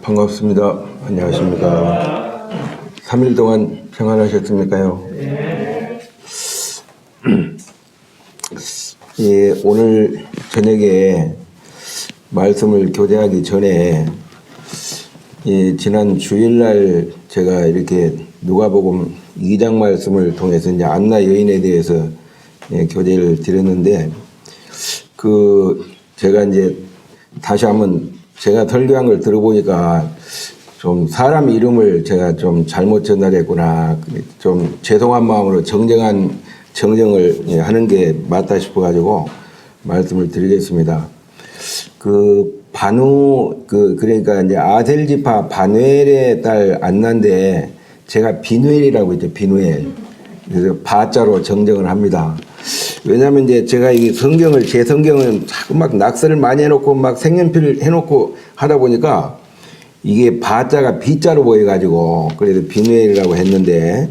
반갑습니다. 안녕하십니까. 3일 동안 평안하셨습니까요? 예, 오늘 저녁에 말씀을 교대하기 전에 지난 주일날 제가 이렇게 누가복음 2장 말씀을 통해서 이제 안나 여인에 대해서 교대를 드렸는데 제가 이제 다시 한번 제가 설교한 걸 들어보니까 좀 사람 이름을 제가 좀 잘못 전달했구나. 좀 죄송한 마음으로 정정을 하는 게 맞다 싶어가지고 말씀을 드리겠습니다. 그러니까 이제 아셀 지파 바누엘의 딸 안나인데 제가 비누엘이라고 했죠. 비누엘. 그래서 바자로 정정을 합니다. 왜냐하면 이제 제가 이 제 성경은 자꾸 막 낙서를 많이 해놓고 막 색연필을 해놓고 하다 보니까 이게 바자가 비자로 보여가지고 그래서 비누엘이라고 했는데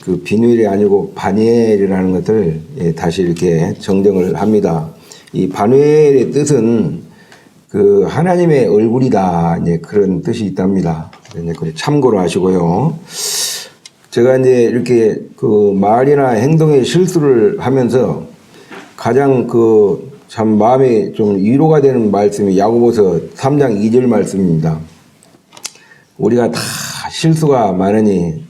그 비누엘이 아니고 바니엘이라는 것을 다시 이렇게 정정을 합니다. 이 바누엘의 뜻은 하나님의 얼굴이다, 이제 그런 뜻이 있답니다. 이제 참고로 하시고요. 제가 이제 이렇게 말이나 행동에 실수를 하면서 가장 참 마음에 좀 위로가 되는 말씀이 야고보서 3장 2절 말씀입니다. 우리가 다 실수가 많으니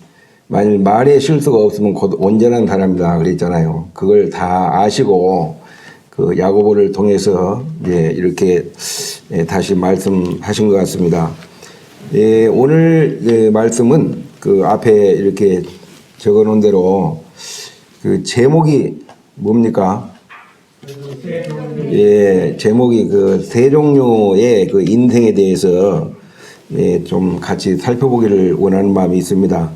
만일 말에 실수가 없으면 곧 온전한 사람이다 그랬잖아요. 그걸 다 아시고 야고보를 통해서 이제 이렇게 다시 말씀하신 것 같습니다. 오늘 말씀은 앞에 이렇게 적어 놓은 대로 제목이 뭡니까? 제목이 세 종류의 인생에 대해서 좀 같이 살펴보기를 원하는 마음이 있습니다.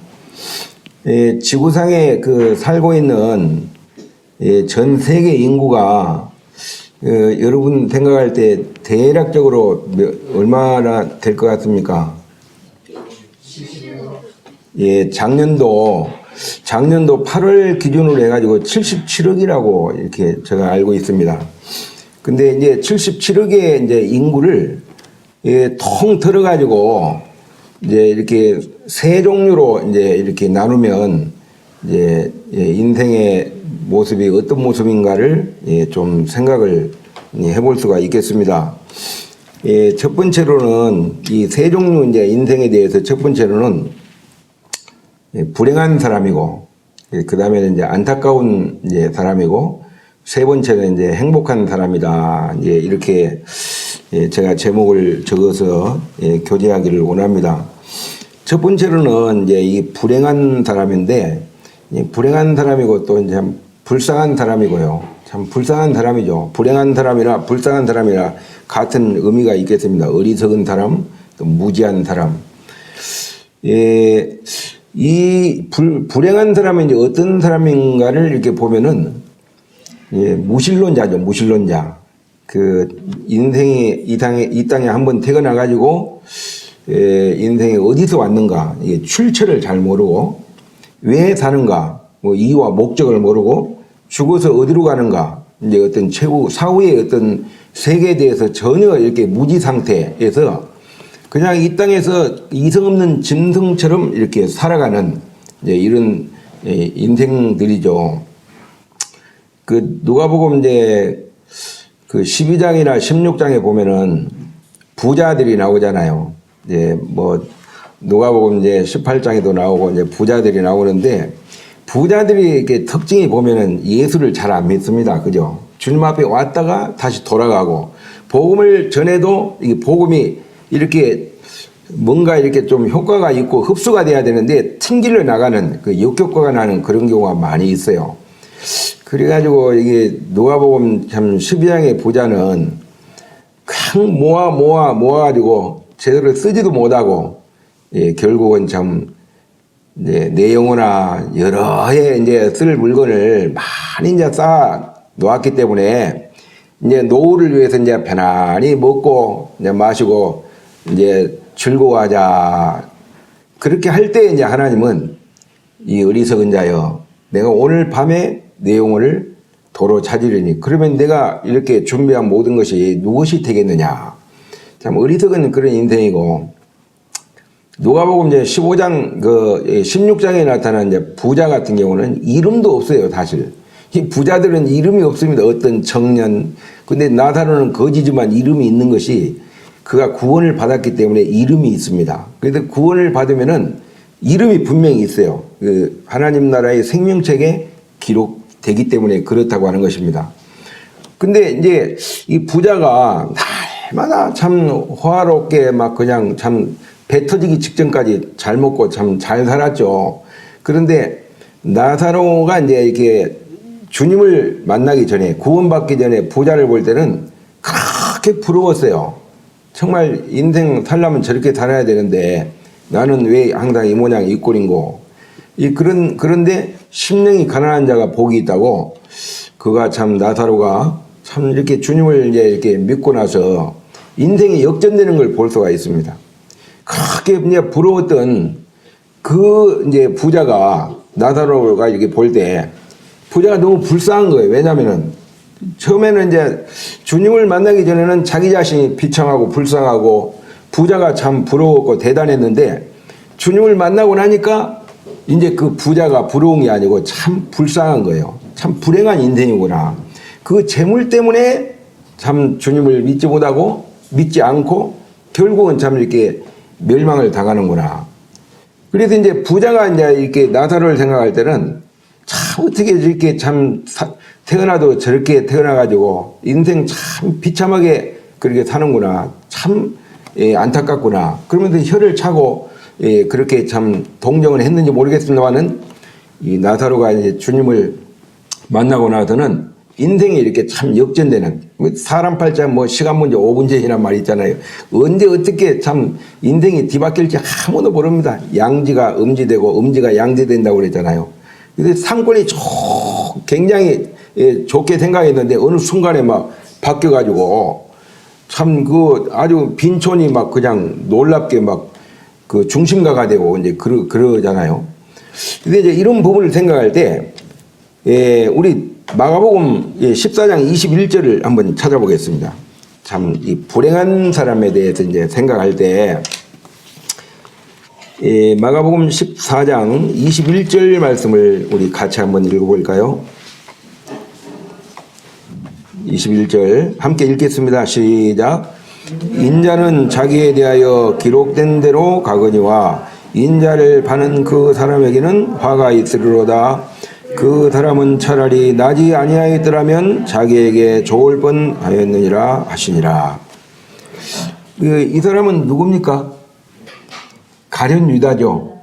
지구상에 살고 있는 전 세계 인구가 여러분 생각할 때 대략적으로 얼마나 될 것 같습니까? 작년도 8월 기준으로 해가지고 77억이라고 이렇게 제가 알고 있습니다. 근데 이제 77억의 이제 인구를 통 들어가지고 이제 이렇게 세 종류로 이제 이렇게 나누면 이제 인생의 모습이 어떤 모습인가를 좀 생각을 해볼 수가 있겠습니다. 첫 번째로는 이 세 종류 이제 인생에 대해서 첫 번째로는 불행한 사람이고, 그 다음에는 이제 안타까운 이제 사람이고, 세 번째는 이제 행복한 사람이다. 이제 이렇게 제가 제목을 적어서 교제하기를 원합니다. 첫 번째로는 이제 이 불행한 사람인데, 불행한 사람이고 또 이제 불쌍한 사람이고요. 참 불쌍한 사람이죠. 불행한 사람이나 불쌍한 사람이나 같은 의미가 있겠습니다. 어리석은 사람, 또 무지한 사람. 이 불행한 사람이 이제 어떤 사람인가를 이렇게 보면은 무신론자죠. 무신론자. 인생이 이 땅에 한번 태어나가지고 인생이 어디서 왔는가, 출처를 잘 모르고 왜 사는가, 이유와 목적을 모르고 죽어서 어디로 가는가, 이제 어떤 사후의 어떤 세계에 대해서 전혀 이렇게 무지 상태에서 그냥 이 땅에서 이성 없는 짐승처럼 이렇게 살아가는 이제 이런 인생들이죠. 누가복음 이제 12장이나 16장에 보면은 부자들이 나오잖아요. 이제 누가복음 이제 18장에도 나오고 이제 부자들이 나오는데 부자들이 이렇게 특징이 보면은 예수를 잘 안 믿습니다. 그죠? 주님 앞에 왔다가 다시 돌아가고 복음을 전해도 이 복음이 이렇게 뭔가 이렇게 좀 효과가 있고 흡수가 돼야 되는데 튕길러 나가는 역효과가 나는 그런 경우가 많이 있어요. 그래가지고 이게 누가복음 참 12장의 부자는 그냥 모아가지고 제대로 쓰지도 못하고 결국은 참 내 영혼아 여러 해 이제 쓸 물건을 많이 이제 쌓아 놓았기 때문에 이제 노후를 위해서 이제 편안히 먹고 이제 마시고 이제 즐거워하자. 그렇게 할 때 이제 하나님은 이 어리석은 자여, 내가 오늘 밤에 내 영혼을 도로 찾으려니 그러면 내가 이렇게 준비한 모든 것이 무엇이 되겠느냐. 참 어리석은 그런 인생이고 누가복음 이제 15장 16장에 나타난 이제 부자 같은 경우는 이름도 없어요, 사실. 이 부자들은 이름이 없습니다. 어떤 청년. 근데 나사로는 거지지만 이름이 있는 것이 그가 구원을 받았기 때문에 이름이 있습니다. 그래서 구원을 받으면은 이름이 분명히 있어요. 그 하나님 나라의 생명책에 기록되기 때문에 그렇다고 하는 것입니다. 근데 이제 이 부자가 날마다 참 호화롭게 막 그냥 참 배 터지기 직전까지 잘 먹고 참 잘 살았죠. 그런데 나사로가 이제 이렇게 주님을 만나기 전에 구원받기 전에 부자를 볼 때는 그렇게 부러웠어요. 정말 인생 살려면 저렇게 살아야 되는데 나는 왜 항상 이 모양 이 꼴인고. 그런데 심령이 가난한 자가 복이 있다고 그가 참 나사로가 참 이렇게 주님을 이제 이렇게 믿고 나서 인생이 역전되는 걸 볼 수가 있습니다. 그렇게 이제 부러웠던 그 이제 부자가 나사로가 이렇게 볼 때 부자가 너무 불쌍한 거예요. 왜냐면은 처음에는 이제 주님을 만나기 전에는 자기 자신이 비참하고 불쌍하고 부자가 참 부러웠고 대단했는데 주님을 만나고 나니까 이제 그 부자가 부러운 게 아니고 참 불쌍한 거예요. 참 불행한 인생이구나. 그 재물 때문에 참 주님을 믿지 못하고 믿지 않고 결국은 참 이렇게 멸망을 당하는구나. 그래서 이제 부자가 이제 이렇게 나사로를 생각할 때는 참 어떻게 이렇게 참 태어나도 저렇게 태어나가지고 인생 참 비참하게 그렇게 사는구나. 참 안타깝구나. 그러면서 혀를 차고 그렇게 참 동정을 했는지 모르겠습니다만은 이 나사로가 이제 주님을 만나고 나서는 인생이 이렇게 참 역전되는 사람 팔자 뭐 시간 문제 5분 전이란 말이 있잖아요. 언제 어떻게 참 인생이 뒤바뀔지 아무도 모릅니다. 양지가 음지되고 음지가 양지된다고 그랬잖아요. 근데 상권이 굉장히 좋게 생각했는데 어느 순간에 막 바뀌어가지고 참 그 아주 빈촌이 막 그냥 놀랍게 막 그 중심가가 되고 이제 그러잖아요. 근데 이제 이런 부분을 생각할 때 우리 마가복음 14장 21절을 한번 찾아보겠습니다. 참 이 불행한 사람에 대해서 이제 생각할 때 마가복음 14장 21절 말씀을 우리 같이 한번 읽어볼까요? 21절 함께 읽겠습니다. 시작. 인자는 자기에 대하여 기록된 대로 가거니와 인자를 파는 그 사람에게는 화가 있으리로다. 그 사람은 차라리 나지 아니하였더라면 자기에게 좋을 뻔하였느니라 하시니라. 이 사람은 누굽니까? 가룟 유다죠.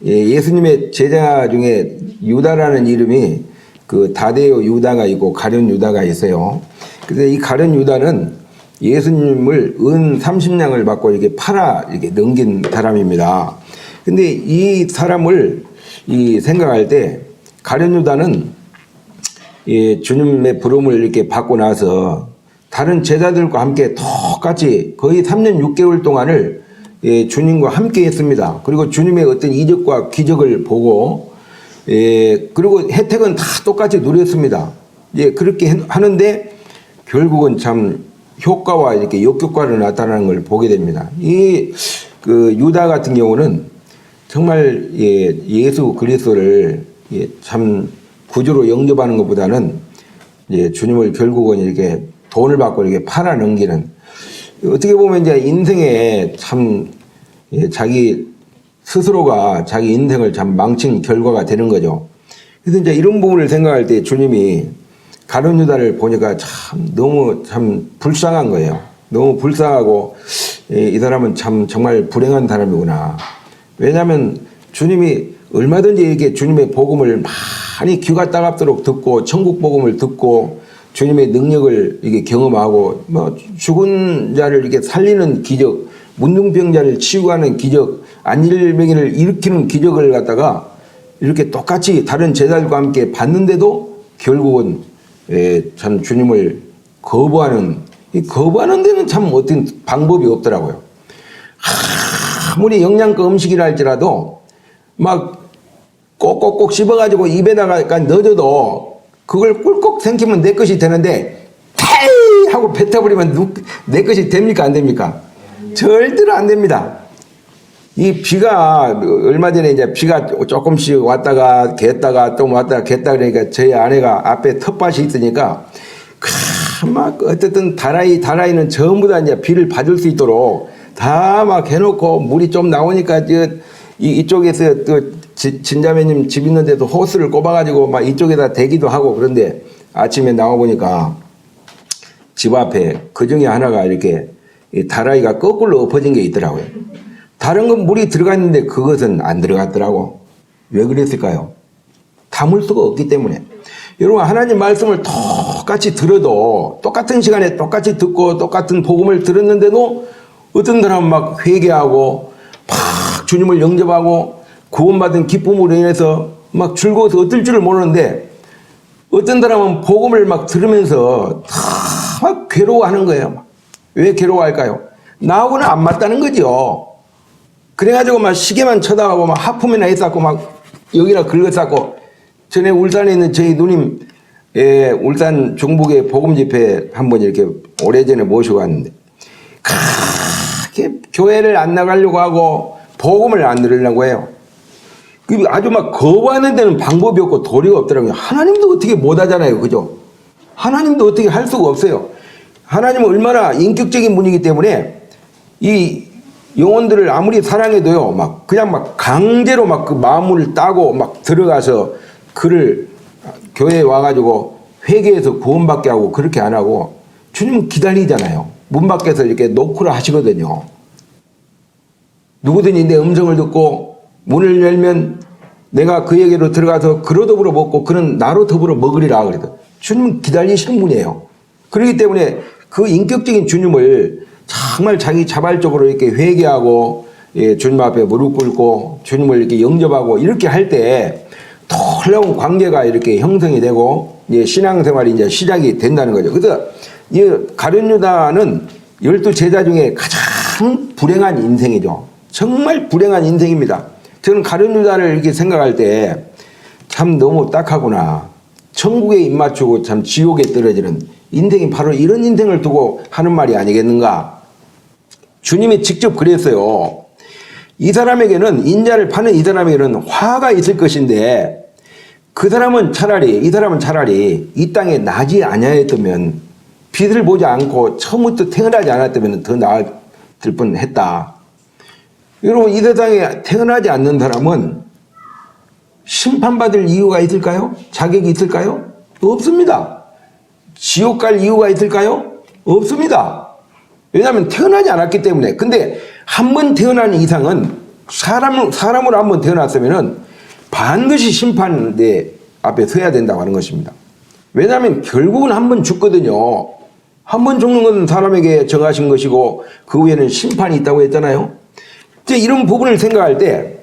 예수님의 제자 중에 유다라는 이름이 그 다데오 유다가 있고 가룟 유다가 있어요. 그래서 이 가룟 유다는 예수님을 은 30냥을 받고 이렇게 이렇게 넘긴 사람입니다. 근데 이 사람을 생각할 때 가룟 유다는 주님의 부름을 이렇게 받고 나서 다른 제자들과 함께 똑같이 거의 3년 6개월 동안을 주님과 함께 했습니다. 그리고 주님의 어떤 이적과 기적을 보고 그리고 혜택은 다 똑같이 누렸습니다. 그렇게 하는데 결국은 참 효과와 이렇게 역효과를 나타나는 걸 보게 됩니다. 그 유다 같은 경우는 정말 예수 그리스도를 참 구주로 영접하는 것보다는 주님을 결국은 이렇게 돈을 받고 이렇게 팔아 넘기는, 어떻게 보면 이제 인생에 참 자기 스스로가 자기 인생을 참 망친 결과가 되는 거죠. 그래서 이제 이런 부분을 생각할 때 주님이 가룟 유다를 보니까 참 너무 참 불쌍한 거예요. 너무 불쌍하고 이 사람은 참 정말 불행한 사람이구나. 왜냐하면 주님이 얼마든지 이렇게 주님의 복음을 많이 귀가 따갑도록 듣고 천국 복음을 듣고 주님의 능력을 이게 경험하고 뭐 죽은 자를 이렇게 살리는 기적, 문둥병자를 치유하는 기적, 안일병이를 일으키는 기적을 갖다가 이렇게 똑같이 다른 제자들과 함께 봤는데도 결국은 참 주님을 거부하는, 이 거부하는 데는 참 어떤 방법이 없더라고요. 아무리 영양가 음식이라 할지라도 막 꼭꼭꼭 씹어가지고 입에다가 넣어줘도 그걸 꿀꺽 생기면 내 것이 되는데 타이 하고 뱉어버리면 내 것이 됩니까 안 됩니까? 절대로 안 됩니다. 이 비가 얼마 전에 이제 비가 조금씩 왔다가 갰다가 또 왔다가 갰다 그러니까 저희 아내가 앞에 텃밭이 있으니까 막 어쨌든 다라이는 전부 다 이제 비를 받을 수 있도록 다 막 해놓고 물이 좀 나오니까 이쪽에서 또 진자매님 집 있는데도 호스를 꼽아가지고 막 이쪽에다 대기도 하고 그런데 아침에 나와 보니까 집 앞에 그 중에 하나가 이렇게 다라이가 거꾸로 엎어진 게 있더라고요. 다른 건 물이 들어갔는데 그것은 안 들어갔더라고. 왜 그랬을까요? 담을 수가 없기 때문에. 여러분 하나님 말씀을 똑같이 들어도 똑같은 시간에 똑같이 듣고 똑같은 복음을 들었는데도 어떤 사람은 막 회개하고 막 주님을 영접하고 구원받은 기쁨으로 인해서 막 즐거워서 어떨 줄을 모르는데 어떤 사람은 복음을 막 들으면서 막 괴로워하는 거예요. 왜 괴로워할까요? 나하고는 안 맞다는 거죠. 그래가지고 막 시계만 쳐다보고 막 하품이나 했었고 막 여기나 긁었었고 전에 울산에 있는 저희 누님 울산 종북의 복음 집회 한번 이렇게 오래전에 모시고 왔는데 교회를 안 나가려고 하고 복음을 안 들으려고 해요. 아주 막 거부하는 데는 방법이 없고 도리가 없더라고요. 하나님도 어떻게 못하잖아요. 그죠? 하나님도 어떻게 할 수가 없어요. 하나님은 얼마나 인격적인 분이기 때문에 이 영혼들을 아무리 사랑해도요, 막 그냥 막 강제로 막 그 마음을 따고 막 들어가서 그를 교회에 와가지고 회개해서 구원받게 하고 그렇게 안 하고 주님 기다리잖아요. 문 밖에서 이렇게 노크를 하시거든요. 누구든지 내 음성을 듣고 문을 열면 내가 그에게로 들어가서 그로 더불어 먹고 그는 나로 더불어 먹으리라 그래도 주님은 기다리시는 분이에요. 그렇기 때문에 그 인격적인 주님을 정말 자기 자발적으로 이렇게 회개하고 주님 앞에 무릎 꿇고 주님을 이렇게 영접하고 이렇게 할 때 놀라운 관계가 이렇게 형성이 되고 신앙생활이 이제 시작이 된다는 거죠. 그래서 이 가룟 유다는 12제자 중에 가장 불행한 인생이죠. 정말 불행한 인생입니다. 저는 가룟 유다를 이렇게 생각할 때 참 너무 딱하구나. 천국에 입 맞추고 참 지옥에 떨어지는 인생이 바로 이런 인생을 두고 하는 말이 아니겠는가. 주님이 직접 그랬어요. 이 사람에게는 인자를 파는 이 사람에게는 화가 있을 것인데 이 사람은 차라리 이 땅에 나지 아니하였다면 빛을 보지 않고 처음부터 태어나지 않았다면 더 나을 뻔했다. 여러분 이 세상에 태어나지 않는 사람은 심판받을 이유가 있을까요? 자격이 있을까요? 없습니다. 지옥 갈 이유가 있을까요? 없습니다. 왜냐하면 태어나지 않았기 때문에. 근데 한 번 태어난 이상은 사람으로 한 번 태어났으면은 반드시 심판대 앞에 서야 된다고 하는 것입니다. 왜냐하면 결국은 한 번 죽거든요. 한 번 죽는 건 사람에게 정하신 것이고 그 후에는 심판이 있다고 했잖아요. 이제 이런 부분을 생각할 때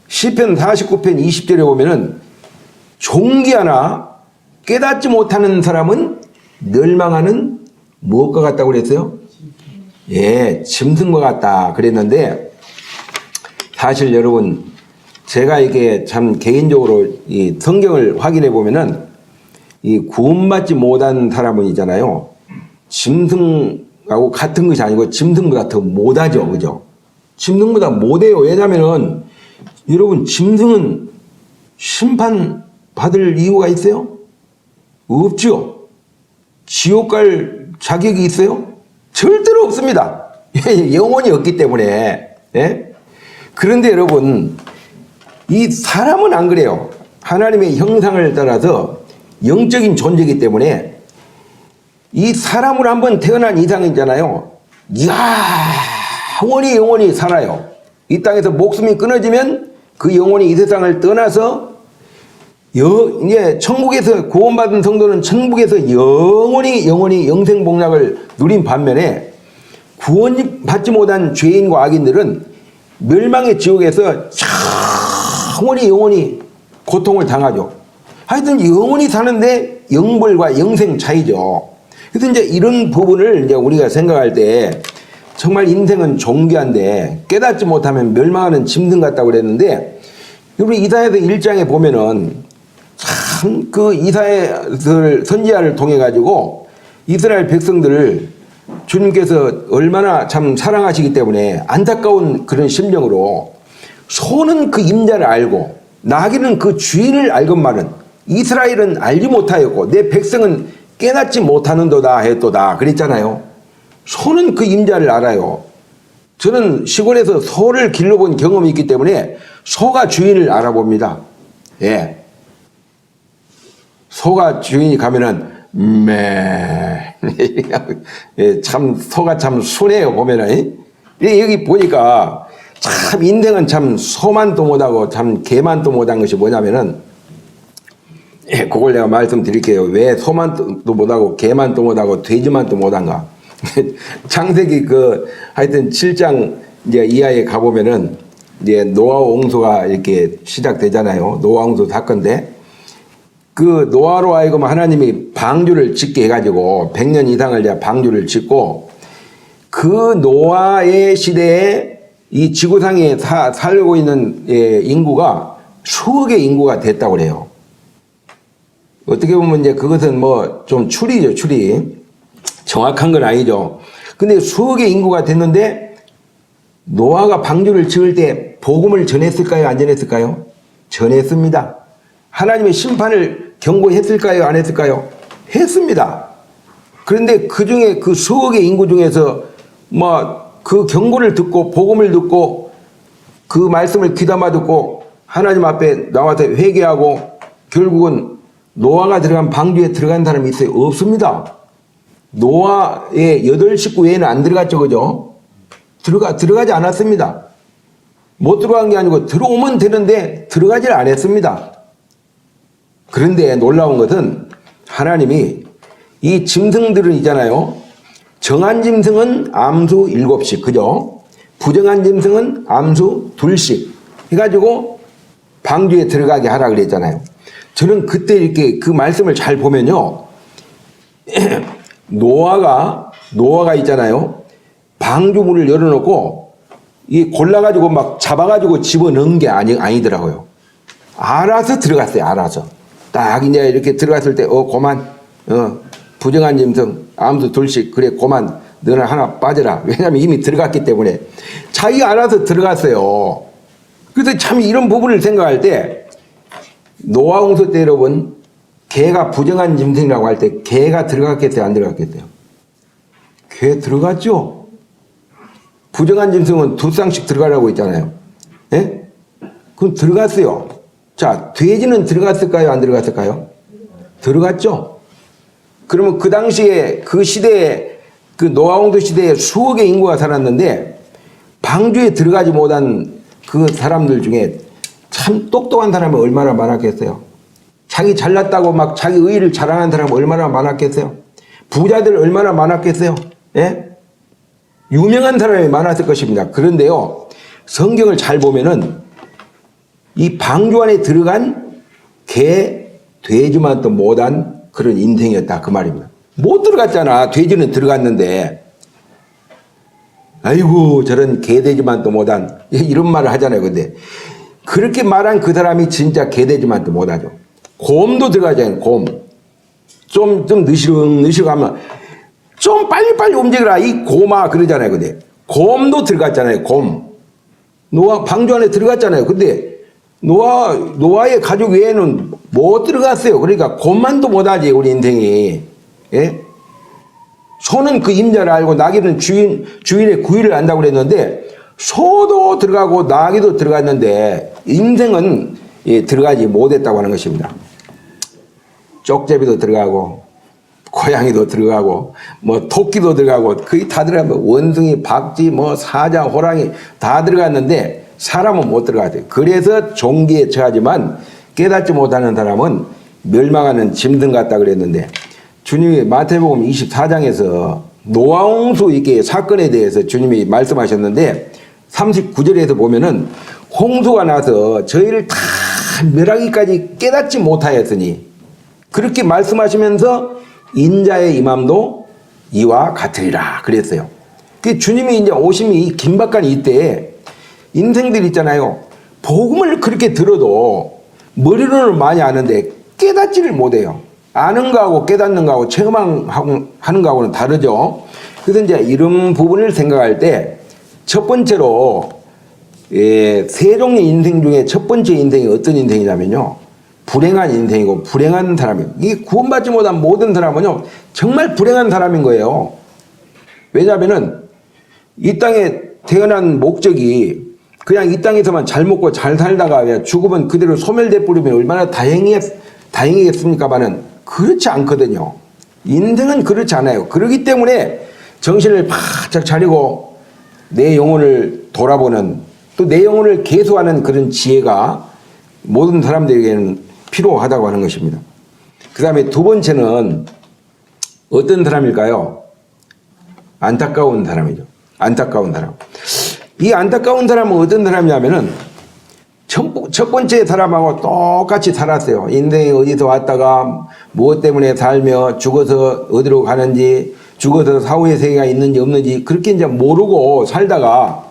시편 49편 20절에 보면은 존귀하나 깨닫지 못하는 사람은 멸망하는 무엇과 같다고 그랬어요? 예, 짐승과 같다 그랬는데 사실 여러분 제가 이게 참 개인적으로 이 성경을 확인해 보면은 이 구원받지 못한 사람은 있잖아요. 짐승하고 같은 것이 아니고 짐승보다 더 못하죠. 그죠? 짐승보다 못해요. 왜냐면은 여러분 짐승은 심판 받을 이유가 있어요? 없죠. 지옥 갈 자격이 있어요? 절대로 없습니다. 영혼이 없기 때문에. 예? 그런데 여러분 이 사람은 안 그래요. 하나님의 형상을 따라서 영적인 존재이기 때문에 이 사람으로 한번 태어난 이상이잖아요. 영원히 살아요. 이 땅에서 목숨이 끊어지면 그 영혼이 이 세상을 떠나서 이제 천국에서 구원받은 성도는 천국에서 영원히 영생복락을 누린 반면에 구원받지 못한 죄인과 악인들은 멸망의 지옥에서 영원히 고통을 당하죠. 하여튼 영원히 사는데 영벌과 영생 차이죠. 그래서 이제 이런 부분을 이제 우리가 생각할 때 정말 인생은 존귀한데 깨닫지 못하면 멸망하는 짐승 같다고 그랬는데 우리 이사야서 1장에 보면은 참 그 이사야를 선지자를 통해 가지고 이스라엘 백성들을 주님께서 얼마나 참 사랑하시기 때문에 안타까운 그런 심정으로 소는 그 임자를 알고 나귀는 그 주인을 알건만은 이스라엘은 알지 못하였고 내 백성은 깨닫지 못하는도다 했도다 그랬잖아요. 소는 그 임자를 알아요. 저는 시골에서 소를 길러본 경험이 있기 때문에 소가 주인을 알아봅니다. 예. 소가 주인이 가면은 예, 참 소가 참 순해요 보면은. 여기 보니까 참 인생은 참 소만 또 못하고 참 개만 또 못한 것이 뭐냐면은, 예, 그걸 내가 말씀드릴게요. 왜 소만 또 못하고 개만 또 못하고 돼지만 또 못한가? 창세기 하여튼 7장 이제 이하에 가보면은 이제 노아 홍수가 이렇게 시작되잖아요. 노아 홍수 사건인데 그 노아로 하여금 하나님이 방주를 짓게 해가지고 100년 이상을 이제 방주를 짓고 그 노아의 시대에 이 지구상에 살고 있는 인구가 수억의 인구가 됐다고 그래요. 어떻게 보면 이제 그것은 뭐 좀 추리죠, 추리. 정확한 건 아니죠. 근데 수억의 인구가 됐는데 노아가 방주를 지을 때 복음을 전했을까요? 안 전했을까요? 전했습니다. 하나님의 심판을 경고했을까요? 안 했을까요? 했습니다. 그런데 그 중에 그 수억의 인구 중에서 뭐 그 경고를 듣고 복음을 듣고 그 말씀을 귀담아 듣고 하나님 앞에 나와서 회개하고 결국은 노아가 들어간 방주에 들어간 사람이 있어요? 없습니다. 노아의 8식구 외에는 안 들어갔죠, 그죠? 들어가지 않았습니다. 못 들어간 게 아니고 들어오면 되는데 들어가질 않았습니다. 그런데 놀라운 것은 하나님이 이 짐승들은 있잖아요. 정한 짐승은 암수 7씩, 그죠? 부정한 짐승은 암수 2씩 해가지고 방주에 들어가게 하라 그랬잖아요. 저는 그때 이렇게 그 말씀을 잘 보면요. 노아가 있잖아요. 방주문을 열어놓고 이 골라가지고 막 잡아가지고 집어넣은 게 아니더라고요. 알아서 들어갔어요. 알아서. 딱 이제 이렇게 들어갔을 때 고만 부정한 짐승 암수 2씩 그래 고만 너는 하나 빠져라. 왜냐하면 이미 들어갔기 때문에 자기가 알아서 들어갔어요. 그래서 참 이런 부분을 생각할 때 노아 홍수 때 여러분 개가 부정한 짐승이라고 할 때 개가 들어갔겠어요? 안 들어갔겠어요? 개 들어갔죠? 부정한 짐승은 2쌍씩 들어가라고 했잖아요. 예? 그럼 들어갔어요. 자, 돼지는 들어갔을까요? 안 들어갔을까요? 들어갔죠? 그러면 그 당시에 그 시대에 그 노아 홍수 시대에 수억의 인구가 살았는데 방주에 들어가지 못한 그 사람들 중에 참 똑똑한 사람이 얼마나 많았겠어요? 자기 잘났다고 막 자기 의의를 자랑하는 사람이 얼마나 많았겠어요? 부자들 얼마나 많았겠어요? 예? 유명한 사람이 많았을 것입니다. 그런데요, 성경을 잘 보면은 이 방주 안에 들어간 개, 돼지만 또 못한 그런 인생이었다 그 말입니다. 못 들어갔잖아. 돼지는 들어갔는데. 아이고 저런 개, 돼지만 또 못한 이런 말을 하잖아요. 근데 그렇게 말한 그 사람이 진짜 개, 돼지만 또 못하죠. 곰도 들어가잖아요. 곰. 좀 느시렁하면 좀 빨리빨리 움직여라 이 곰아 그러잖아요. 근데 곰도 들어갔잖아요. 곰. 노아 방주 안에 들어갔잖아요. 근데 노아의 가족 외에는 못 들어갔어요. 그러니까 곰만도 못하지 우리 인생이. 예? 소는 그 임자를 알고 나귀는 주인의 구의를 안다고 그랬는데 소도 들어가고 나귀도 들어갔는데 인생은 들어가지 못했다고 하는 것입니다. 쪽제비도 들어가고 고양이도 들어가고 뭐 토끼도 들어가고 거의 다 들어가고 원숭이, 박쥐, 뭐 사자, 호랑이 다 들어갔는데 사람은 못 들어가죠. 그래서 종기에 처하지만 깨닫지 못하는 사람은 멸망하는 짐승 같다 그랬는데 주님이 마태복음 24장에서 노아 홍수 이게 사건에 대해서 주님이 말씀하셨는데 39절에서 보면은 홍수가 나서 저희를 다 멸하기까지 깨닫지 못하였으니 그렇게 말씀하시면서 인자의 임함도 이와 같으리라 그랬어요. 그 주님이 이제 오심이 이 긴박한 이때에 인생들 있잖아요. 복음을 그렇게 들어도 머리로는 많이 아는데 깨닫지를 못해요. 아는 거하고 깨닫는 거하고 체험하는 거하고는 다르죠. 그래서 이제 이런 부분을 생각할 때 첫 번째로 세 종의 인생 중에 첫 번째 인생이 어떤 인생이냐면요. 불행한 인생이고 불행한 사람이에요. 이 구원받지 못한 모든 사람은요. 정말 불행한 사람인 거예요. 왜냐하면은 이 땅에 태어난 목적이 그냥 이 땅에서만 잘 먹고 잘 살다가 죽으면 그대로 소멸돼 버리면 얼마나 다행이겠습니까만은 그렇지 않거든요. 인생은 그렇지 않아요. 그렇기 때문에 정신을 바짝 차리고 내 영혼을 돌아보는 또 내 영혼을 개수하는 그런 지혜가 모든 사람들에게는 필요하다고 하는 것입니다. 그 다음에 두 번째는 어떤 사람일까요? 안타까운 사람이죠. 안타까운 사람. 이 안타까운 사람은 어떤 사람이냐면은 첫 번째 사람하고 똑같이 살았어요. 인생이 어디서 왔다가 무엇 때문에 살며 죽어서 어디로 가는지 죽어서 사후의 세계가 있는지 없는지 그렇게 이제 모르고 살다가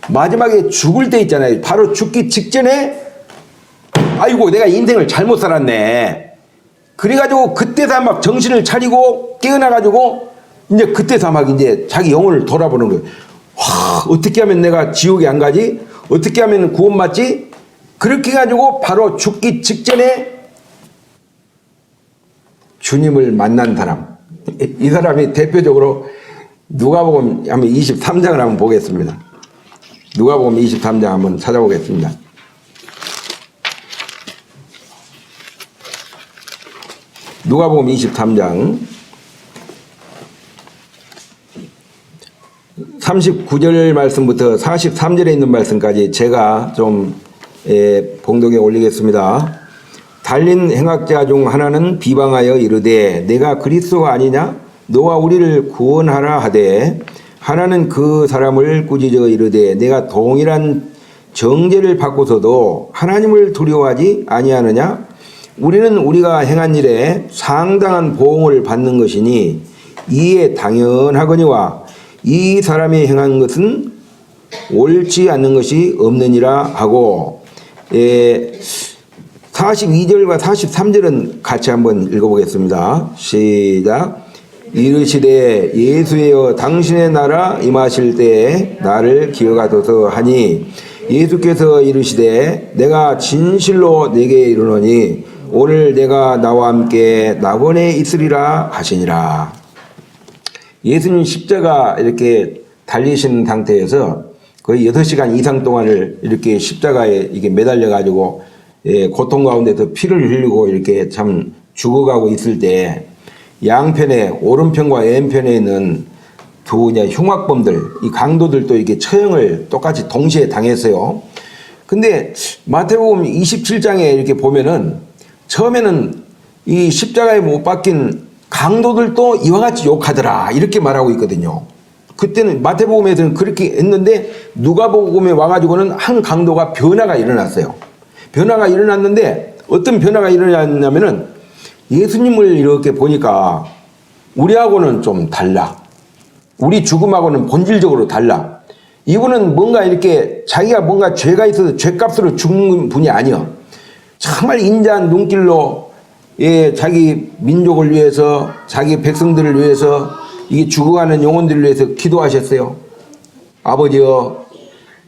마지막에 죽을 때 있잖아요. 바로 죽기 직전에 아이고 내가 인생을 잘못 살았네. 그래가지고 그때서 막 정신을 차리고 깨어나가지고 이제 그때서 막 이제 자기 영혼을 돌아보는 거예요. 와, 어떻게 하면 내가 지옥에 안 가지? 어떻게 하면 구원받지? 그렇게 해가지고 바로 죽기 직전에 주님을 만난 사람. 이 사람이 대표적으로 누가복음 한번 23장을 한번 보겠습니다. 누가복음 23장 한번 찾아보겠습니다. 누가복음 23장 39절 말씀부터 43절에 있는 말씀까지 제가 좀 봉독에 올리겠습니다. 달린 행악자 중 하나는 비방하여 이르되 내가 그리스도가 아니냐 너와 우리를 구원하라 하되 하나는 그 사람을 꾸짖어 이르되 내가 동일한 정죄를 받고서도 하나님을 두려워하지 아니하느냐 우리는 우리가 행한 일에 상당한 보응을 받는 것이니 이에 당연하거니와 이 사람이 행한 것은 옳지 않는 것이 없느니라 하고 42절과 43절은 같이 한번 읽어보겠습니다. 시작. 이르시되 예수여 당신의 나라 임하실 때에 나를 기억하소서 하니 예수께서 이르시되 내가 진실로 내게 이르노니 오늘 내가 나와 함께 낙원에 있으리라 하시니라. 예수님 십자가 이렇게 달리신 상태에서 거의 6시간 이상 동안을 이렇게 십자가에 이게 매달려 가지고 고통 가운데서 피를 흘리고 이렇게 참 죽어가고 있을 때 양편에 오른편과 왼편에 있는 두 흉악범들, 이 강도들도 이렇게 처형을 똑같이 동시에 당했어요. 근데 마태복음 27장에 이렇게 보면은 처음에는 이 십자가에 못 박힌 강도들도 이와 같이 욕하더라 이렇게 말하고 있거든요. 그때는 마태복음에서는 그렇게 했는데 누가복음에 와가지고는 한 강도가 변화가 일어났어요. 변화가 일어났는데 어떤 변화가 일어났냐면은 예수님을 이렇게 보니까 우리하고는 좀 달라. 우리 죽음하고는 본질적으로 달라. 이분은 뭔가 이렇게 자기가 뭔가 죄가 있어서 죄값으로 죽는 분이 아니야. 정말 인자한 눈길로 자기 민족을 위해서 자기 백성들을 위해서 이게 죽어가는 영혼들을 위해서 기도하셨어요. 아버지여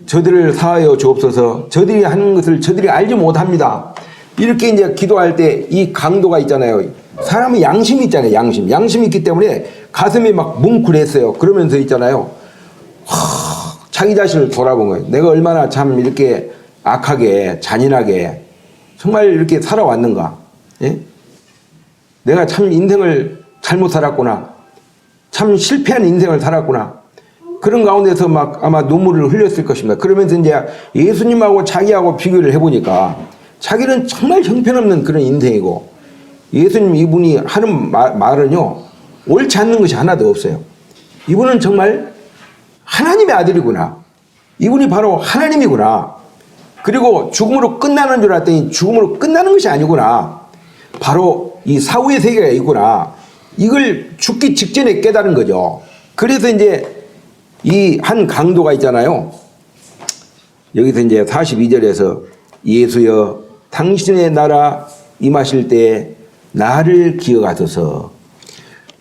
저들을 사하여 주옵소서. 저들이 하는 것을 저들이 알지 못합니다. 이렇게 이제 기도할 때 이 강도가 있잖아요. 사람의 양심이 있잖아요. 양심이 있기 때문에 가슴이 막 뭉클했어요. 그러면서 있잖아요. 자기 자신을 돌아본 거예요. 내가 얼마나 참 이렇게 악하게 잔인하게 정말 이렇게 살아왔는가. 예? 내가 참 인생을 잘못 살았구나. 참 실패한 인생을 살았구나. 그런 가운데서 막 아마 눈물을 흘렸을 것입니다. 그러면서 이제 예수님하고 자기하고 비교를 해보니까 자기는 정말 형편없는 그런 인생이고 예수님 이분이 하는 말은요 옳지 않는 것이 하나도 없어요. 이분은 정말 하나님의 아들이구나. 이분이 바로 하나님이구나. 그리고 죽음으로 끝나는 줄 알았더니 죽음으로 끝나는 것이 아니구나. 바로 이 사후의 세계가 있구나. 이걸 죽기 직전에 깨달은 거죠. 그래서 이제 이 한 강도가 있잖아요. 여기서 이제 42절에서 예수여 당신의 나라 임하실 때 나를 기억하소서,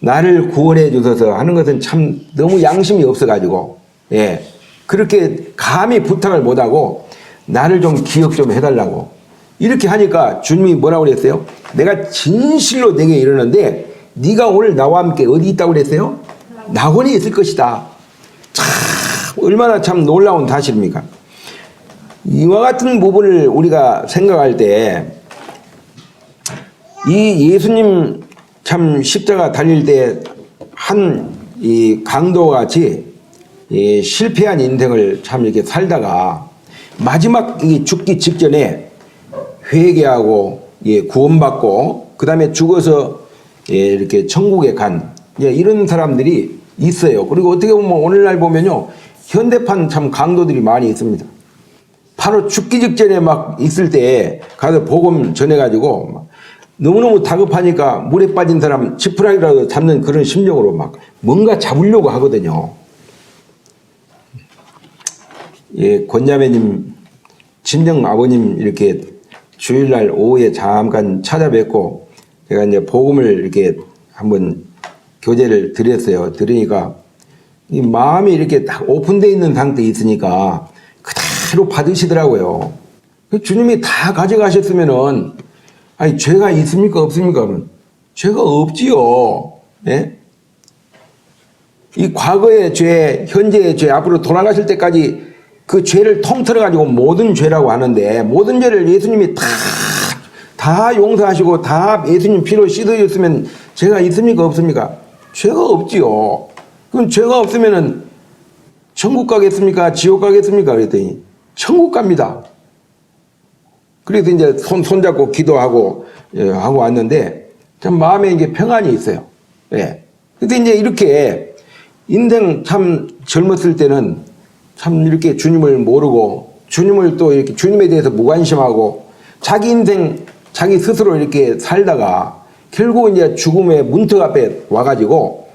나를 구원해 주소서 하는 것은 참 너무 양심이 없어가지고, 예, 그렇게 감히 부탁을 못하고 나를 좀 기억 좀 해달라고 이렇게 하니까 주님이 뭐라고 그랬어요? 내가 진실로 내게 이르는데 네가 오늘 나와 함께 어디 있다고 그랬어요? 낙원에 있을 것이다. 참 얼마나 참 놀라운 사실입니까? 이와 같은 부분을 우리가 생각할 때 이 예수님 참 십자가 달릴 때 한 이 강도와 같이 이 실패한 인생을 참 이렇게 살다가 마지막 이 죽기 직전에 회개하고 예, 구원받고 그 다음에 죽어서 예, 이렇게 천국에 간 예, 이런 사람들이 있어요. 그리고 어떻게 보면 오늘날 보면요 현대판 참 강도들이 많이 있습니다. 바로 죽기 직전에 막 있을 때 가서 복음 전해가지고 막 너무너무 다급하니까 물에 빠진 사람 지푸라기라도 잡는 그런 심정으로 막 뭔가 잡으려고 하거든요. 예, 권자매님, 친정 아버님 이렇게 주일날 오후에 잠깐 찾아뵙고 제가 이제 복음을 이렇게 한번 교제를 드렸어요. 들으니까 이 마음이 이렇게 딱 오픈되어 있는 상태에 있으니까 그대로 받으시더라고요. 주님이 다 가져가셨으면은 아니 죄가 있습니까 없습니까? 죄가 없지요. 예? 이 과거의 죄, 현재의 죄, 앞으로 돌아가실 때까지 그 죄를 통틀어 가지고 모든 죄라고 하는데 모든 죄를 예수님이 다 용서하시고 다 예수님 피로 씻어줬으면 죄가 있습니까 없습니까? 죄가 없지요. 그럼 죄가 없으면은 천국 가겠습니까? 지옥 가겠습니까? 그랬더니 천국 갑니다. 그래서 이제 손잡고 기도하고 예, 하고 왔는데 참 마음에 이게 평안이 있어요. 예. 근데 이제 이렇게 인생 참 젊었을 때는 참 이렇게 주님을 모르고 주님을 또 이렇게 주님에 대해서 무관심하고 자기 인생 자기 스스로 이렇게 살다가 결국 이제 죽음의 문턱 앞에 와가지고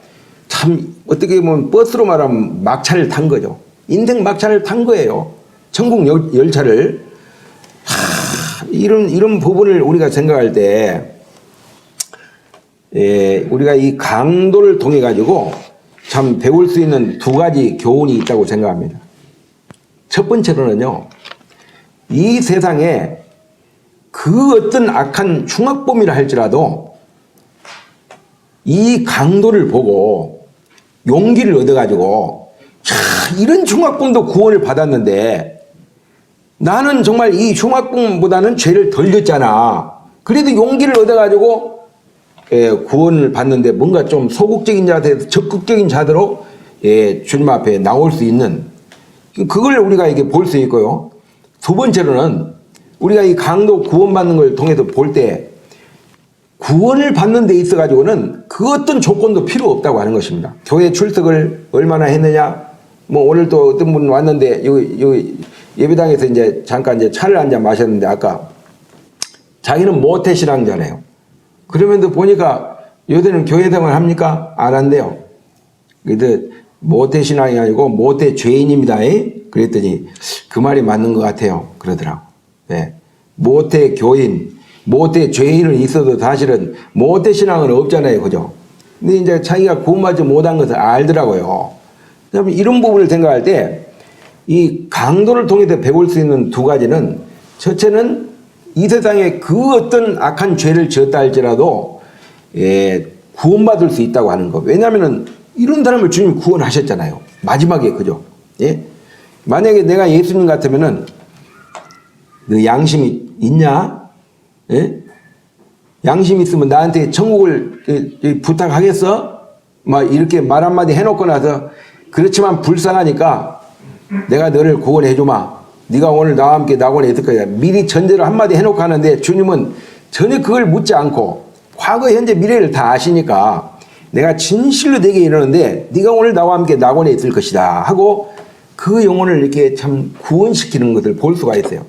참 어떻게 보면 버스로 말하면 막차를 탄 거죠. 인생 막차를 탄 거예요. 천국 열차를. 이런 부분을 우리가 생각할 때, 예, 우리가 이 강도를 통해 가지고 참 배울 수 있는 두 가지 교훈이 있다고 생각합니다. 첫 번째로는요, 이 세상에 그 어떤 악한 흉악범이라 할지라도 이 강도를 보고 용기를 얻어가지고, 이런 흉악범도 구원을 받았는데, 나는 정말 이 흉악범보다는 죄를 덜 졌잖아. 그래도 용기를 얻어가지고 예, 구원을 받는데 뭔가 좀 소극적인 자세, 적극적인 자세로 예, 주님 앞에 나올 수 있는 그걸 우리가 이게 볼 수 있고요. 두 번째로는 우리가 이 강도 구원받는 걸 통해서 볼 때 구원을 받는 데 있어 가지고는 그 어떤 조건도 필요 없다고 하는 것입니다. 교회 출석을 얼마나 했느냐? 뭐 오늘 또 어떤 분 왔는데 여기 예배당에서 이제 잠깐 이제 차를 한 잔 마셨는데 아까 자기는 모태 신앙자네요. 그러면서 보니까 요새는 교회 생활 합니까? 안 한대요. 그래도 모태 신앙이 아니고 모태 죄인입니다. 그랬더니 그 말이 맞는 것 같아요. 그러더라고. 네. 모태 교인, 모태 죄인은 있어도 사실은 모태 신앙은 없잖아요. 그죠? 근데 이제 자기가 구원받지 못한 것을 알더라고요. 이런 부분을 생각할 때 이 강도를 통해서 배울 수 있는 두 가지는 첫째는 이 세상에 그 어떤 악한 죄를 지었다 할지라도 예, 구원받을 수 있다고 하는 거. 왜냐하면 이런 사람을 주님 구원하셨잖아요. 마지막에 그죠? 예? 만약에 내가 예수님 같으면은 너 양심이 있냐? 예? 양심 있으면 나한테 천국을 부탁하겠어? 막 이렇게 말 한마디 해놓고 나서 그렇지만 불쌍하니까 내가 너를 구원해 주마. 네가 오늘 나와 함께 낙원에 있을 거야. 미리 전제로 한마디 해놓고 하는데 주님은 전혀 그걸 묻지 않고 과거, 현재, 미래를 다 아시니까 내가 진실로 내게 이르는데 네가 오늘 나와 함께 낙원에 있을 것이다 하고 그 영혼을 이렇게 참 구원시키는 것을 볼 수가 있어요.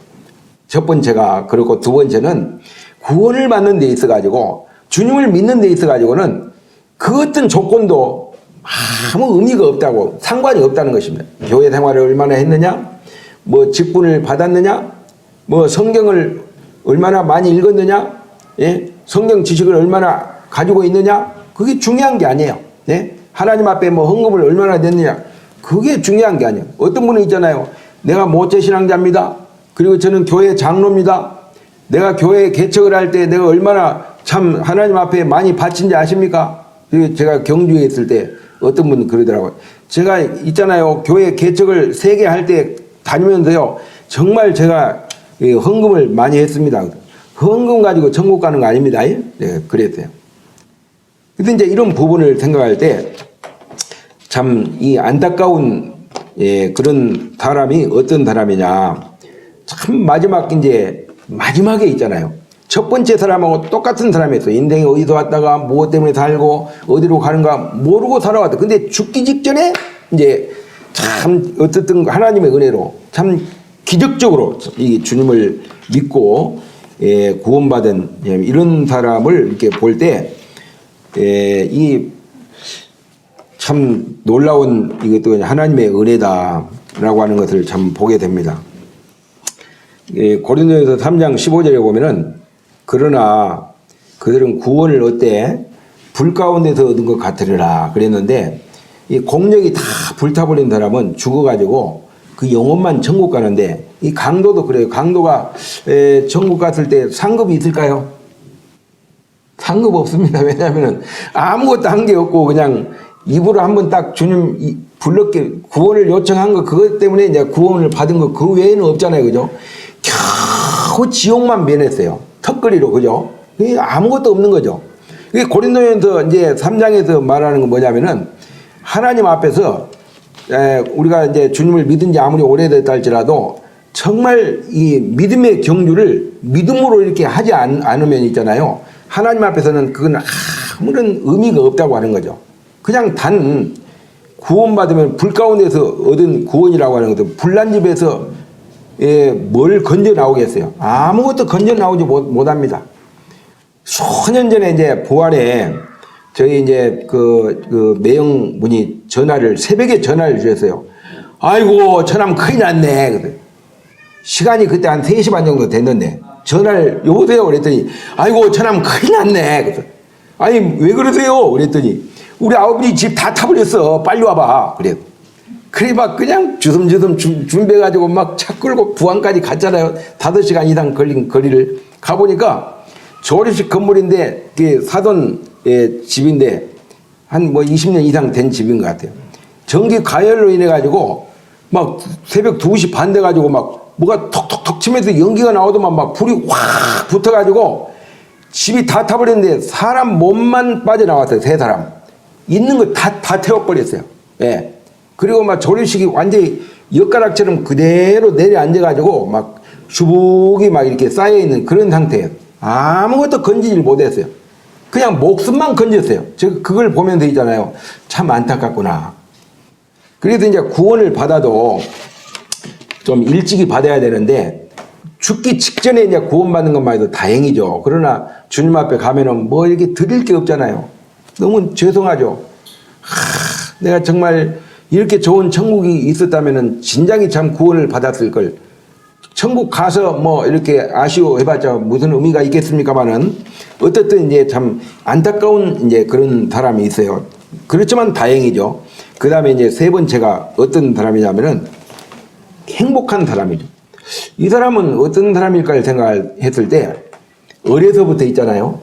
첫 번째가 그렇고 두 번째는 구원을 받는 데 있어 가지고 주님을 믿는 데 있어 가지고는 그 어떤 조건도 아무 의미가 없다고 상관이 없다는 것입니다. 교회 생활을 얼마나 했느냐, 뭐 직분을 받았느냐, 뭐 성경을 얼마나 많이 읽었느냐, 예? 성경 지식을 얼마나 가지고 있느냐? 그게 중요한 게 아니에요. 예? 하나님 앞에 뭐 헌금을 얼마나 냈느냐? 그게 중요한 게 아니에요. 어떤 분은 있잖아요. 내가 모태 신앙자입니다. 그리고 저는 교회 장로입니다. 내가 교회 개척을 할 때 내가 얼마나 참 하나님 앞에 많이 바친지 아십니까? 그리고 제가 경주에 있을 때 어떤 분은 그러더라고요. 제가 있잖아요. 교회 개척을 3개 할 때 다니면서요. 정말 제가 헌금을 많이 했습니다. 헌금 가지고 천국 가는 거 아닙니다. 네, 그랬어요. 근데 이제 이런 부분을 생각할 때 참 이 안타까운 그런 사람이 어떤 사람이냐. 참 마지막에 있잖아요. 첫 번째 사람하고 똑같은 사람이었어. 인생이 어디서 왔다가 무엇 때문에 살고 어디로 가는가 모르고 살아왔다. 근데 죽기 직전에 이제 참 어쨌든 하나님의 은혜로 참 기적적으로 이 주님을 믿고 구원받은 이런 사람을 이렇게 볼 때 이 참 놀라운 이것도 하나님의 은혜다라고 하는 것을 참 보게 됩니다. 고린도전서 3장 15절에 보면은 그러나 그들은 구원을 어때 불 가운데서 얻은 것 같으리라 그랬는데 이 공력이 다 불타버린 사람은 죽어가지고 그 영혼만 천국 가는데 이 강도도 그래요. 강도가 천국 갔을 때 상급이 있을까요? 상급 없습니다. 왜냐하면 아무것도 한 게 없고 그냥 입으로 한번 딱 주님 불렀게 구원을 요청한 거 그것 때문에 이제 구원을 받은 거 그 외에는 없잖아요. 그죠? 겨우 지옥만 면했어요. 턱걸이로. 그죠? 아무것도 없는 거죠. 고린도전서 이제 3장에서 말하는 건 뭐냐면은 하나님 앞에서 우리가 이제 주님을 믿은 지 아무리 오래됐다 할지라도 정말 이 믿음의 경주를 믿음으로 이렇게 하지 않으면 있잖아요. 하나님 앞에서는 그건 아무런 의미가 없다고 하는 거죠. 그냥 단 구원받으면 불 가운데서 얻은 구원이라고 하는 것도 불난 집에서 뭘 건져 나오겠어요? 아무것도 건져 나오지 못합니다. 수년 전에 이제 부활에 저희 이제 그 매형분이 새벽에 전화를 주셨어요. 아이고, 저놈 큰일 났네. 시간이 그때 한 3시 반 정도 됐는데, 전화를, 여보세요? 그랬더니, 아이고, 저놈 큰일 났네. 그래서, 아니, 왜 그러세요? 그랬더니, 우리 아버지 집 다 타버렸어. 빨리 와봐. 그래 막 그냥 주섬주섬 준비해가지고 막 차 끌고 부안까지 갔잖아요. 5시간 이상 걸린 거리를 가보니까 조립식 건물인데 사돈 집인데 한 뭐 20년 이상 된 집인 것 같아요. 전기 가열로 인해 가지고 막 새벽 2시 반 돼 가지고 막 뭐가 톡톡톡 치면서 연기가 나오더만 막 불이 확 붙어 가지고 집이 다 타버렸는데 사람 몸만 빠져나왔어요. 3사람 있는 거 다 태워버렸어요. 예. 그리고 막 조립식이 완전히 엿가락처럼 그대로 내려앉아가지고 막 수북이 막 이렇게 쌓여있는 그런 상태예요. 아무것도 건지질 못했어요. 그냥 목숨만 건졌어요. 제가 그걸 보면서 있잖아요. 참 안타깝구나. 그래서 이제 구원을 받아도 좀 일찍이 받아야 되는데 죽기 직전에 이제 구원받는 것만 해도 다행이죠. 그러나 주님 앞에 가면은 뭐 이렇게 드릴 게 없잖아요. 너무 죄송하죠. 내가 정말 이렇게 좋은 천국이 있었다면은 진작에 참 구원을 받았을 걸. 천국 가서 뭐 이렇게 아쉬워해봤자 무슨 의미가 있겠습니까만은 어떻든 이제 참 안타까운 이제 그런 사람이 있어요. 그렇지만 다행이죠. 그 다음에 이제 3번째가 어떤 사람이냐면은 행복한 사람이죠. 이 사람은 어떤 사람일까를 생각했을 때 어려서부터 있잖아요.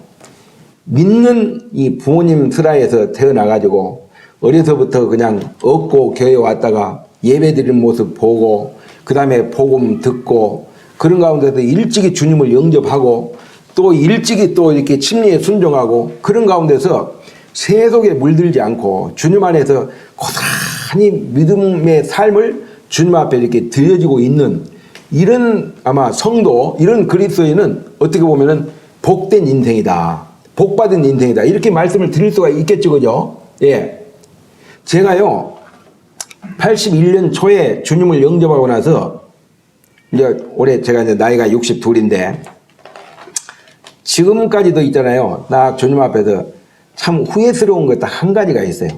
믿는 이 부모님 슬하에서 태어나가지고 어려서부터 그냥 얻고 교회 왔다가 예배 드리는 모습 보고 그 다음에 복음 듣고 그런 가운데서 일찍이 주님을 영접하고 또 일찍이 또 이렇게 침례에 순종하고 그런 가운데서 세속에 물들지 않고 주님 안에서 고스란히 믿음의 삶을 주님 앞에 이렇게 드려지고 있는 이런 아마 성도, 이런 그리스도인은 어떻게 보면은 복된 인생이다. 복받은 인생이다. 이렇게 말씀을 드릴 수가 있겠죠. 그죠? 예. 제가요, 81년 초에 주님을 영접하고 나서, 이제 올해 제가 이제 나이가 62인데, 지금까지도 있잖아요. 나 주님 앞에서 참 후회스러운 것 딱 한 가지가 있어요.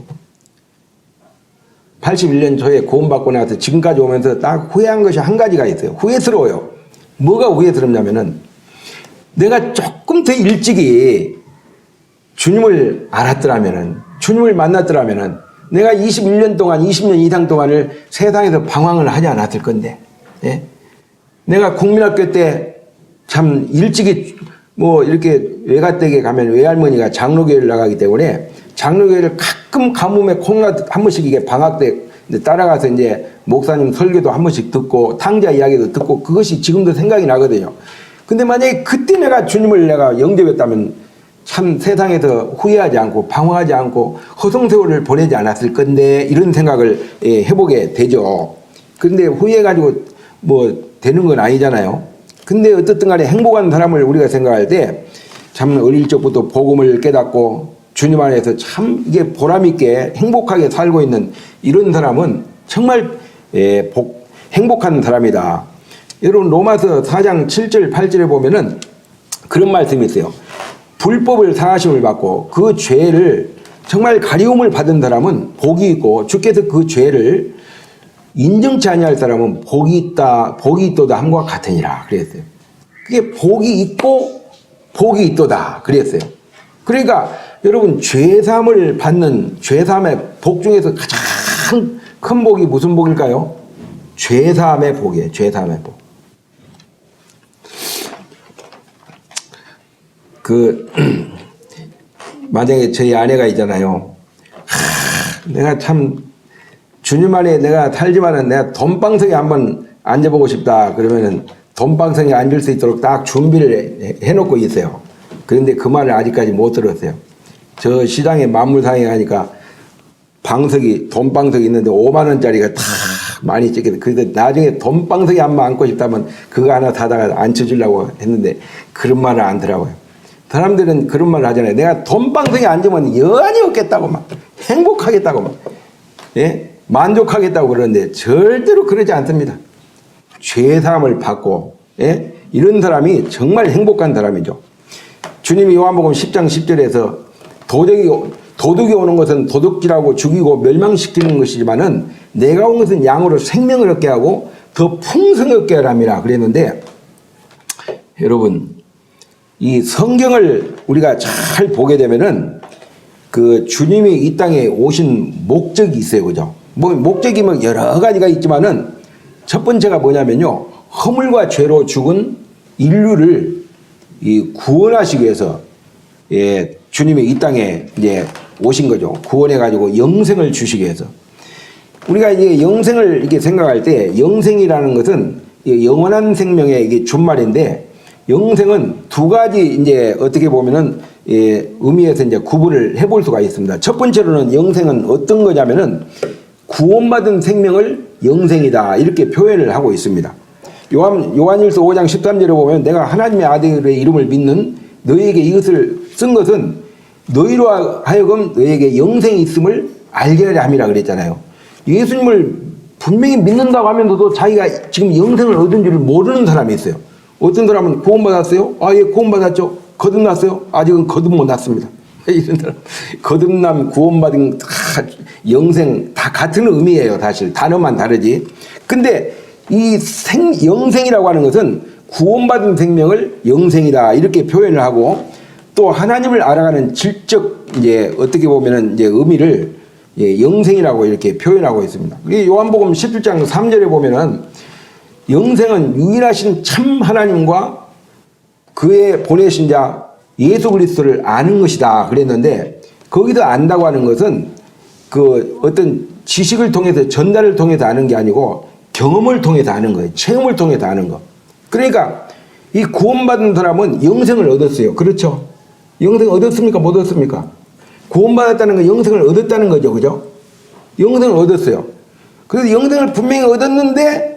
81년 초에 구원받고 나서 지금까지 오면서 딱 후회한 것이 한 가지가 있어요. 후회스러워요. 뭐가 후회스럽냐면은, 내가 조금 더 일찍이 주님을 알았더라면은, 주님을 만났더라면은, 내가 21년 동안, 20년 이상 동안을 세상에서 방황을 하지 않았을 건데, 예? 내가 국민학교 때 참 일찍이 이렇게 외가댁에 가면 외할머니가 장로교회를 나가기 때문에 장로교회를 가끔 가뭄에 콩나 한 번씩 이게 방학 때 따라가서 이제 목사님 설교도 한 번씩 듣고 탕자 이야기도 듣고 그것이 지금도 생각이 나거든요. 근데 만약에 그때 내가 주님을 내가 영접했다면 참 세상에서 후회하지 않고 방황하지 않고 허송세월을 보내지 않았을 건데 이런 생각을 해보게 되죠. 그런데 후회해가지고 되는 건 아니잖아요. 근데 어떻든 간에 행복한 사람을 우리가 생각할 때 참 어릴 적부터 복음을 깨닫고 주님 안에서 참 이게 보람있게 행복하게 살고 있는 이런 사람은 정말 행복한 사람이다. 여러분 로마서 4장 7절 8절에 보면은 그런 말씀이 있어요. 불법을 사하심을 받고 그 죄를 정말 가리움을 받은 사람은 복이 있고 주께서 그 죄를 인정치 아니할 사람은 복이 있도다 함과 같으니라 그랬어요. 그게 복이 있고 복이 있도다 그랬어요. 그러니까 여러분 죄사함을 받는 죄사함의 복 중에서 가장 큰 복이 무슨 복일까요? 죄사함의 복이에요. 죄사함의 복. 만약에 저희 아내가 있잖아요. 내가 참 주님 안에 내가 살지만은 내가 돈방석에 한번 앉아보고 싶다. 그러면은 돈방석에 앉을 수 있도록 딱 준비를 해놓고 있어요. 그런데 그 말을 아직까지 못 들었어요. 저 시장에 만물상에 가니까 돈방석이 있는데 5만 원짜리가 다 많이 찍혀서 그래서 나중에 돈방석에 한번 앉고 싶다면 그거 하나 사다가 앉혀주려고 했는데 그런 말을 안 하더라고요. 사람들은 그런 말을 하잖아요. 내가 돈방석에 앉으면 여한이 없겠다고 막 행복하겠다고 막 만족하겠다고 그러는데 절대로 그러지 않습니다. 죄사함을 받고 이런 사람이 정말 행복한 사람이죠. 주님이 요한복음 10장 10절에서 도둑이 오는 것은 도둑질하고 죽이고 멸망시키는 것이지만은 내가 온 것은 양으로 생명을 얻게 하고 더 풍성히 얻게 하람이라 그랬는데 여러분 이 성경을 우리가 잘 보게 되면은 그 주님이 이 땅에 오신 목적이 있어요. 그죠? 목적이 여러 가지가 있지만은 첫 번째가 뭐냐면요. 허물과 죄로 죽은 인류를 구원하시기 위해서 주님이 이 땅에 이제 오신 거죠. 구원해가지고 영생을 주시기 위해서. 우리가 이제 영생을 이렇게 생각할 때 영생이라는 것은 영원한 생명의 이게 준말인데 영생은 두 가지 이제 어떻게 보면은 의미에서 이제 구분을 해볼 수가 있습니다. 첫 번째로는 영생은 어떤 거냐면은 구원받은 생명을 영생이다 이렇게 표현을 하고 있습니다. 요한일서 5장 13절에 보면 내가 하나님의 아들의 이름을 믿는 너희에게 이것을 쓴 것은 너희로 하여금 너희에게 영생이 있음을 알게 하려 함이라 그랬잖아요. 예수님을 분명히 믿는다고 하면서도 자기가 지금 영생을 얻은 줄을 모르는 사람이 있어요. 어떤 사람은 구원받았어요? 아, 예, 구원받았죠. 거듭났어요? 아직은 거듭 못 났습니다. 이런 사람. 거듭남, 구원받은, 영생, 다 같은 의미예요, 사실. 단어만 다르지. 근데 이 영생이라고 하는 것은 구원받은 생명을 영생이다. 이렇게 표현을 하고 또 하나님을 알아가는 질적, 이제 어떻게 보면은 이제 의미를 영생이라고 이렇게 표현하고 있습니다. 요한복음 17장 3절에 보면은 영생은 유일하신 참 하나님과 그의 보내신 자 예수 그리스도를 아는 것이다 그랬는데 거기서 안다고 하는 것은 그 어떤 지식을 통해서 전달을 통해서 아는 게 아니고 경험을 통해서 아는 거예요. 체험을 통해서 아는 거. 그러니까 이 구원받은 사람은 영생을 얻었어요. 그렇죠? 영생 얻었습니까? 못 얻었습니까? 구원받았다는 건 영생을 얻었다는 거죠. 그죠? 영생을 얻었어요. 그래서 영생을 분명히 얻었는데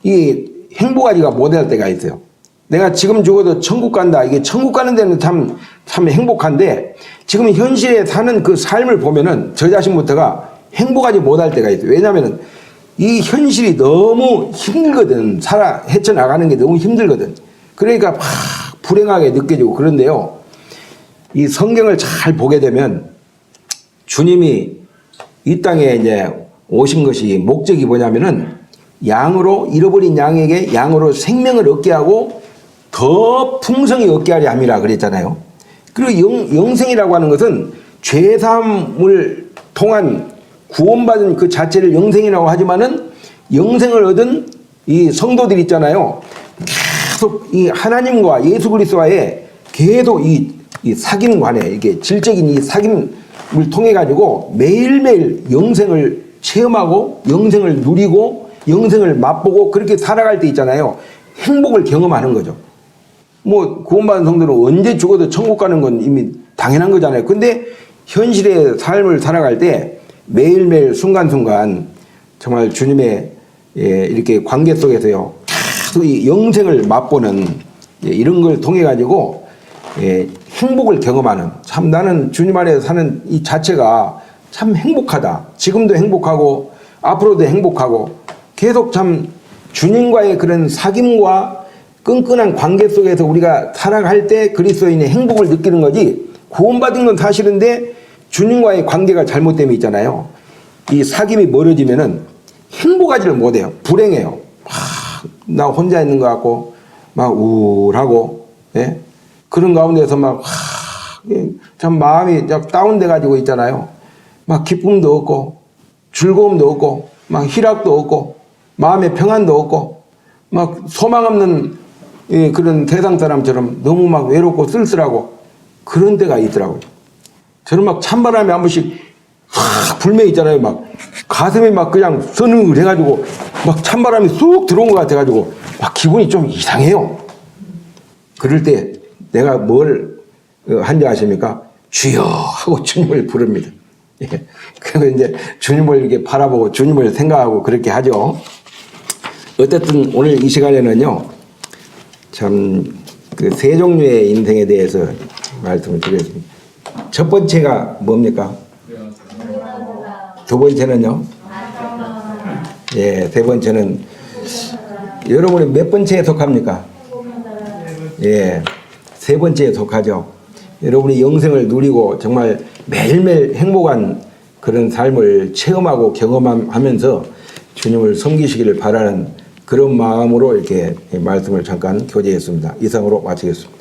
이 행복하지가 못할 때가 있어요. 내가 지금 죽어도 천국 간다. 이게 천국 가는 데는 참 행복한데 지금 현실에 사는 그 삶을 보면은 저 자신부터가 행복하지 못할 때가 있어요. 왜냐하면은 이 현실이 너무 힘들거든. 헤쳐나가는 게 너무 힘들거든. 그러니까 막 불행하게 느껴지고 그런데요. 이 성경을 잘 보게 되면 주님이 이 땅에 이제 오신 것이 목적이 뭐냐면은 양으로 잃어버린 양에게 양으로 생명을 얻게 하고 더 풍성히 얻게 하려 함이라 그랬잖아요. 그리고 영생이라고 하는 것은 죄사함을 통한 구원받은 그 자체를 영생이라고 하지만은 영생을 얻은 이 성도들 있잖아요. 계속 이 하나님과 예수 그리스도와의 계속 이 사귐 관계, 이게 질적인 이 사귐을 통해 가지고 매일매일 영생을 체험하고 영생을 누리고 영생을 맛보고 그렇게 살아갈 때 있잖아요. 행복을 경험하는 거죠. 뭐 구원받은 성도는 언제 죽어도 천국 가는 건 이미 당연한 거잖아요. 근데 현실의 삶을 살아갈 때 매일매일 순간순간 정말 주님의 이렇게 관계 속에서요 계속 이 영생을 맛보는 이런 걸 통해 가지고 행복을 경험하는, 참 나는 주님 안에서 사는 이 자체가 참 행복하다. 지금도 행복하고 앞으로도 행복하고 계속 참 주님과의 그런 사귐과 끈끈한 관계 속에서 우리가 살아갈 때 그리스도인의 행복을 느끼는 거지, 구원받은 건 사실인데 주님과의 관계가 잘못됨이 있잖아요. 이 사귐이 멀어지면은 행복하지를 못해요. 불행해요. 나 혼자 있는 것 같고 막 우울하고, 예? 그런 가운데서 막 참 마음이 다운돼 가지고 있잖아요. 막 기쁨도 없고 즐거움도 없고 막 희락도 없고 마음의 평안도 없고 막 소망 없는 그런 세상 사람처럼 너무 막 외롭고 쓸쓸하고 그런 때가 있더라고요. 저는 막 찬바람이 한 번씩 확 불며 있잖아요. 막 가슴이 막 그냥 서늘해가지고 막 찬바람이 쑥 들어온 것 같아가지고 막 기분이 좀 이상해요. 그럴 때 내가 뭘 한지 아십니까? 주여 하고 주님을 부릅니다. 예. 그리고 이제 주님을 이렇게 바라보고 주님을 생각하고 그렇게 하죠. 어쨌든 오늘 이 시간에는요, 참 그 세 종류의 인생에 대해서 말씀을 드리겠습니다. 첫 번째가 뭡니까? 두 번째는요? 예, 세 번째는 여러분이 몇 번째에 속합니까? 예, 세 번째에 속하죠. 여러분이 영생을 누리고 정말 매일매일 행복한 그런 삶을 체험하고 경험하면서 주님을 섬기시기를 바라는 그런 마음으로 이렇게 말씀을 잠깐 교제했습니다. 이상으로 마치겠습니다.